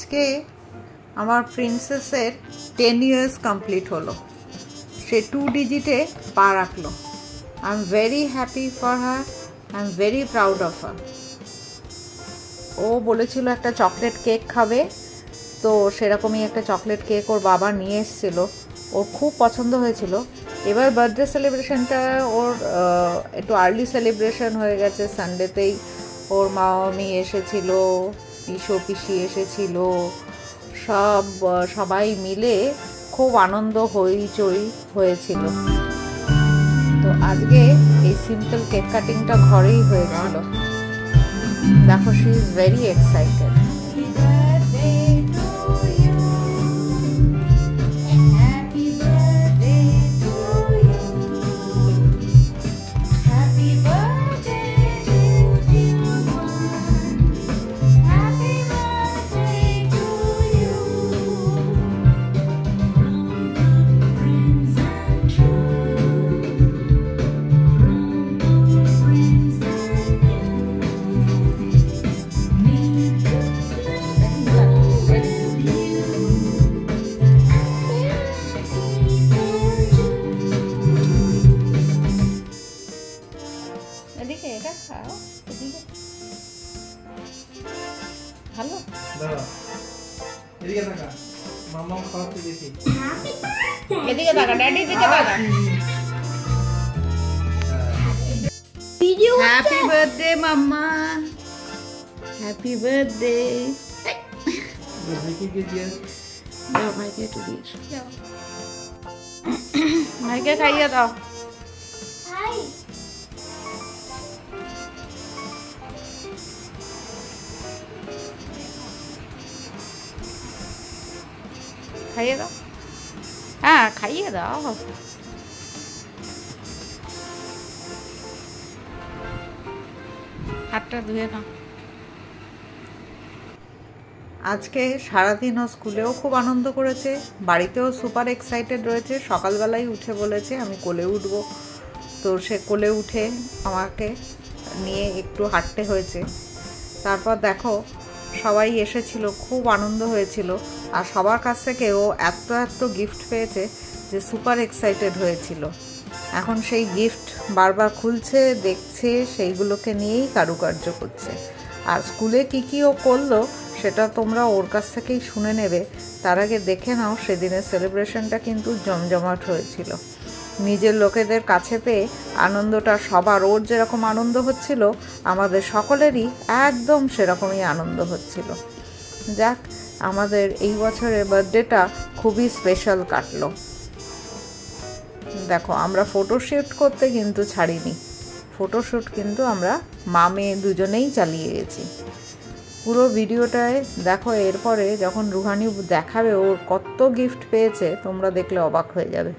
আজকে আমার প্রিন্সেসের 10 years complete হলো। সে 2 ডিজিটে পা রাখলো। I am very happy for her, I am very proud of her. ও বলেছিল একটা চকলেট কেক খাবে, তো সেরকমই একটা চকলেট কেক ওর বাবা নিয়ে এসেছিল। ওর খুব পছন্দ হয়েছিল। এবার বার্থডে সেলিব্রেশনটা ওর একটু আর্লি সেলিব্রেশন হয়ে গেছে। সানডেতেই ওর মামি এসেছিল, পিসি এসেছিল, সবাই মিলে খুব আনন্দ হইচই হয়েছিল। তো আজকে এই সিম্পল কেক কাটিংটা ঘরেই হয়েছিল। দেখো, শি ইজ ভেরি এক্সাইটেড। এদিকে এটা খাও, এদিকে ভালো। এদিকে তাকা, মামা খাওয়াতে দেখি। এদিকে তাকা, ড্যাডি দিকে তাকা। Video happy birthday mamma, happy birthday. দেখি কি দিয়ে দাও ভাইকে একটু দিস, ভাইকে খাইয়ে দাও। হাই খাইয়ে দাও, হ্যাঁ খাইয়ে দাও। হাতটা ধুয়ে নাও। আজকে সারাদিনও স্কুলেও খুব আনন্দ করেছে, বাড়িতেও সুপার এক্সাইটেড রয়েছে। সকালবেলায় উঠে বলেছে আমি কোলে উঠব, তো সে কোলে উঠে আমাকে নিয়ে একটু হাঁটতে হয়েছে। তারপর দেখো সবাই এসেছিল, খুব আনন্দ হয়েছিল। আর সবার কাছ থেকে ও এত গিফট পেয়েছে যে সুপার এক্সাইটেড হয়েছিল। এখন সেই গিফট বারবার খুলছে, দেখছে, সেইগুলোকে নিয়েই কারুকার্য করছে। আর স্কুলে কী ও করলো সেটা তোমরা ওর কাছ থেকেই শুনে নেবে। তার আগে দেখে নাও সেদিনের সেলিব্রেশনটা কিন্তু জমজমাট হয়েছিল। নিজের লোকেদের কাছে পেয়ে আনন্দটা সবার, ওর যেরকম আনন্দ হচ্ছিল আমাদের সকলেরই একদম সেরকমই আনন্দ হচ্ছিল। যাক, আমাদের এই বছরের বার্থডেটা খুবই স্পেশাল কাটলো। দেখো, আমরা ফটোশ্যুট করতে কিন্তু ছাড়িনি। ফটোশ্যুট কিন্তু আমরা মা মেয়ে দুজনেই চালিয়ে গেছি। পুরো ভিডিওটায় দেখো, এরপরে যখন রুহানি দেখাবে ওর কত গিফট পেয়েছে তোমরা দেখলে অবাক হয়ে যাবে।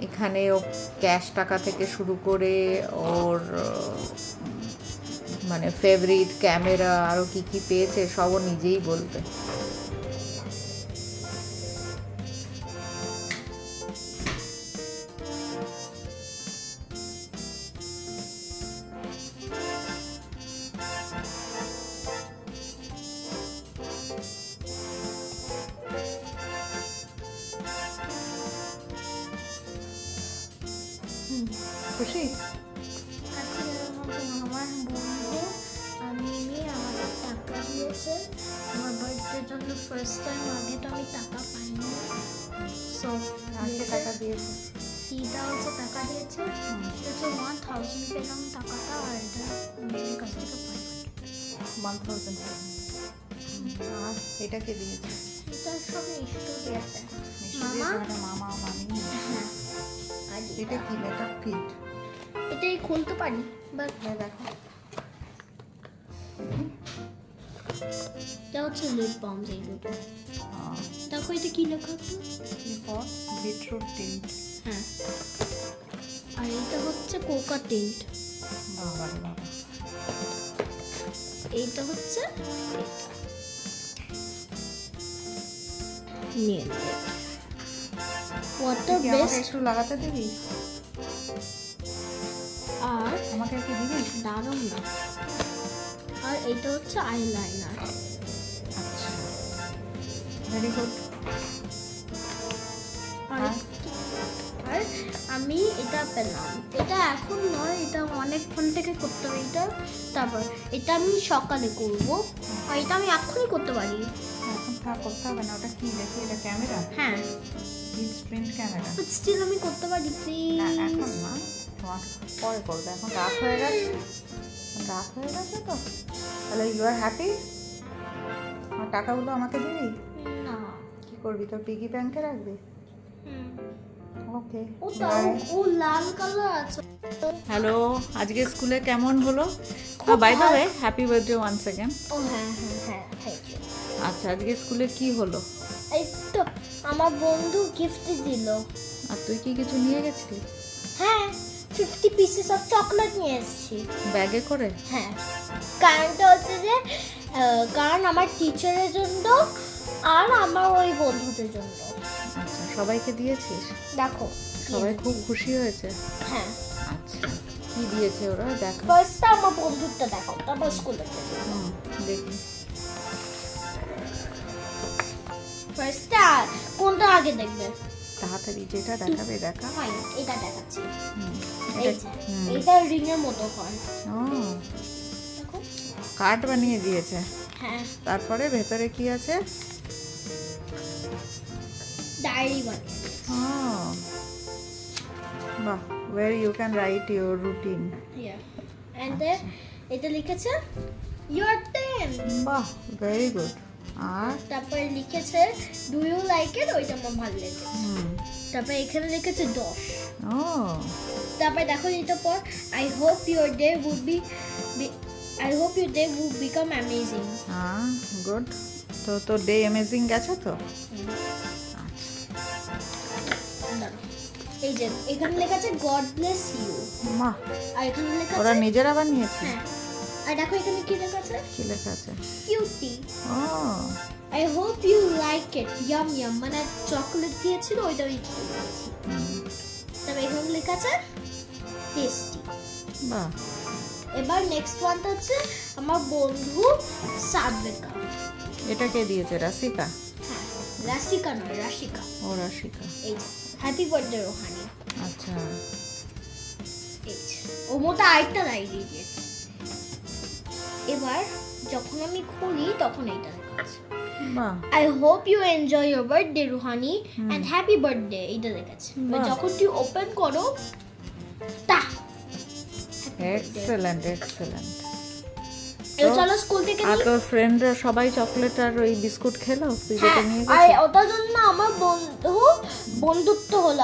এখানে ও ক্যাশ টাকা থেকে শুরু করে ওর মানে ফেভারিট ক্যামেরা আরও কী পেয়েছে সব ও নিজেই বলবে। খুশি? আমার বন্ধু আমি আমাকে টাকা দিয়েছে আমার বার্থডের জন্য ফার্স্ট টাইম। আগে তো আমি টাকা পাইনি, সো আজকে টাকা দিয়েছে। দিদা হচ্ছে টাকা দিয়েছে, হচ্ছে 1000 পেলাম টাকাটা। আর এটা মেয়ের কাছ থেকে পাই 1000। আর এটা কে দিয়েছে? এটা সব মিষ্টি দিয়েছে মামা মামি। হ্যাঁ, আর এটা কি মেকআপ কিট? এটাই খুলতে পারি, বাট দেখো এটা হচ্ছে লিপ বাম। এই দুটো দেখো, এটা কি লেখা আছে? Beetroot tint. হ্যাঁ, আর এটা হচ্ছে কোকা টিন্ট। এইটা হচ্ছে নীল। ওয়াটার বেস্ট একটু লাগাতে দিবি? আর আমাকে একটু দিবি? দারুণ না। আর এইটা হচ্ছে আইলাইনার। আচ্ছা, ভেরি গুড। আর আমি এটা পেলাম, এটা এখন নয়, এটা অনেকক্ষণ থেকে করতে হবে এটা। তারপর এটা আমি সকালে করব, আর এটা আমি এখনই করতে পারি। এখন করতে হবে না, ওটা কি দেখি? এটা ক্যামেরা? হ্যাঁ, প্রিন্ট ক্যামেরা। বাট স্টিল আমি করতে পারি। না প্লিজ এখন না, তোমার পরে করবে। এখন রাত হয়ে গেছে, তো তাহলে ইউ আর হ্যাপি? আমার টাকাগুলো আমাকে দিবি? না, কি করবি, তোর পিগি ব্যাংকে রাখবি? ওকে। ও লাল কালার আছে। হ্যালো, আজকে স্কুলে কেমন হলো? By the way, happy birthday once again. ও হ্যাঁ, থ্যাংক ইউ। আচ্ছা, আজকে স্কুলে কি হলো? এই তো আমার বন্ধু গিফট দিল। আর তুই কি কিছু নিয়ে গেছিলি? হ্যাঁ, 50 পিসেস অফ চকলেট নিয়ে এসেছি ব্যাগে করে। হ্যাঁ, কারণটা হচ্ছে যে কারণ আমার টিচারের জন্য আর আমার ওই বন্ধুদের জন্য। আচ্ছা, সবাইকে দিয়েছিস? দেখো, সবাই খুব খুশি হয়েছে? হ্যাঁ। আচ্ছা, কি দিয়েছে ওরা? দেখো ফার্স্টটা আমার বন্ধুরটা দেখো, তারপর স্কুলে দেখি। ফার্স্টটা কোনটা আগে দেখবে? তাড়াতাড়ি যেটা দেখাবে দেখা। ফাইন, এটা দেখাচ্ছি। এটা এটা রিং এর মতো হয়। ও, দেখো, কার্ড বানিয়ে দিয়েছে। হ্যাঁ, তারপরে ভেতরে কি আছে? ডায়েরি বানিয়ে। বাহ, where you can write your routine. And then এটা লিখেছে your 10। বাহ, very good. আর তারপরে লিখেছে do you like it, ওইটা আমার ভালো লেগেছে। তারপরে এখানে লিখেছে 10। ও, তারপরে দেখো এটা পর I hope your day would become amazing. Good. তো তোর ডে অ্যামেজিং গেছে তো? এই যে এখানে লেখা আছে God bless you। বাহ, আর এখানে লেখা ওরা আছে নিজেরা বানিয়েছে? হ্যাঁ। আর দেখো এখানে কি লেখা আছে? কি লেখা আছে? Cutie. ও, I hope you like it. Yum yum, মানে চকলেট দিয়েছিল ওইটা আমি খেয়ে নিয়েছি। তবে এখানে লেখা আছে টেস্টি। বাহ। এবার নেক্সট ওয়ানটা হচ্ছে আমার বন্ধু সাদবেকা। এটা কে দিয়েছে? রাশিকা? হ্যাঁ, রাশিকা নয়, রাশিকা। ও, রাশিকা। এই হ্যাপি বার্থডে রোহানি। আচ্ছা, এই ও মোটা আরেকটা ডায়েরি দিয়েছে। এবার যখন আমি খুলি তখন এইটা লেখা আছে বাহ। I hope you enjoy your birthday Rouhani and happy birthday, এইটা লেখা আছে। যখন তুই ওপেন করো তা এক্সেলেন্ট, এক্সেলেন্ট। চলো স্কুল থেকে আর তোর ফ্রেন্ডরা সবাই চকলেট আর ওই বিস্কুট খেলো? তুই হ্যাঁ, যেটা নিয়ে আর গেছিস? ওটার জন্য আমার বন্ধুত্ব হলো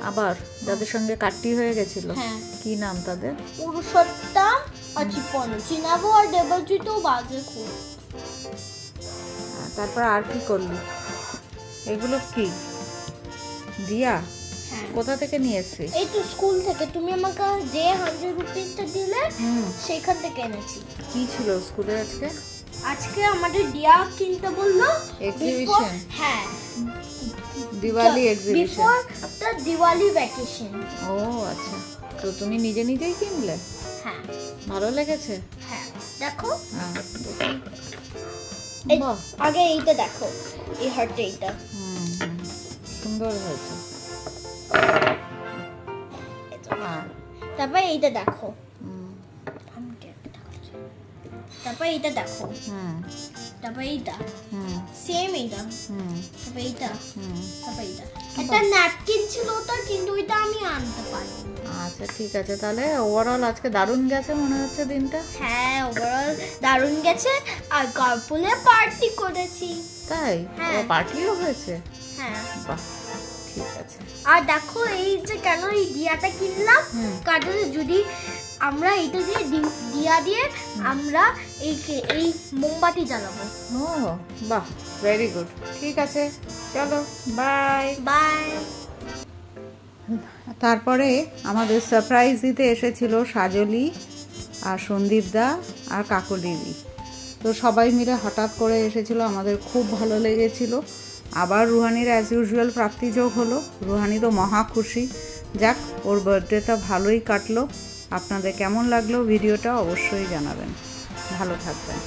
আবার যাদের সঙ্গে কাট্টি হয়ে গেছিল? হ্যাঁ। কি নাম তাদের? পুরুষোত্তম আর চিপন, চিনাবো আর দেবজিৎ বাজে খুব। তারপর আর কি করলি? এগুলো কি দিয়া? কোথা থেকে নিয়ে এসেছিস? এই তো স্কুল থেকে, তুমি আমাকে যে 100 রুপিসটা দিলে সেখান থেকে এনেছি। কি ছিল স্কুলে আজকে? আজকে আমাদের দিয়া কিনতে বললো এক্সিবিশন। হ্যাঁ, Diwali exhibition. Before the Diwali vacation. ও আচ্ছা, তো তুমি নিজে নিজেই কিনলে? হ্যাঁ। ভালো লেগেছে? হ্যাঁ, দেখো। হ্যাঁ, বাহ, আগে এইটা দেখো, এই হার্টটা এইটা সুন্দর হয়েছে। তারপর এইটা দেখো, তারপর এইটা দেখো, তারপর এইটা সেম, এইটা তারপর এইটা, তারপর এইটা। একটা ন্যাপকিন ছিল ওটা, কিন্তু ওইটা আমি আনতে পারি। আচ্ছা, ঠিক আছে। তাহলে ওভারঅল আজকে দারুণ গেছে মনে হচ্ছে দিনটা। হ্যাঁ, ওভারঅল দারুণ গেছে। আর কার্পুলে পার্টি করেছি। তাই? পার্টিও হয়েছে? হ্যাঁ। বাহ, ঠিক আছে। আর দেখো এই যে কেন এই দিয়াটা কিনলাম, কারণ যদি আমরা এইটা দিয়ে দিয়া দিয়ে আমরা এই মোমবাতি জ্বালাবো। ও বাহ, ভেরি গুড। ঠিক আছে, চলো বাই বাই। তারপরে আমাদের সারপ্রাইজ দিতে এসেছিল সাজলি আর সন্দীপদা আর কাকলিদি। তো সবাই মিলে হঠাৎ করে এসেছিল, আমাদের খুব ভালো লেগেছিল। আবার রুহানির অ্যাজ ইউজুয়াল প্রাপ্তিযোগ হলো। রুহানি তো মহা খুশি। যাক, ওর বার্থডেটা ভালোই কাটলো। আপনাদের কেমন লাগলো ভিডিওটা অবশ্যই জানাবেন। ভালো থাকবেন।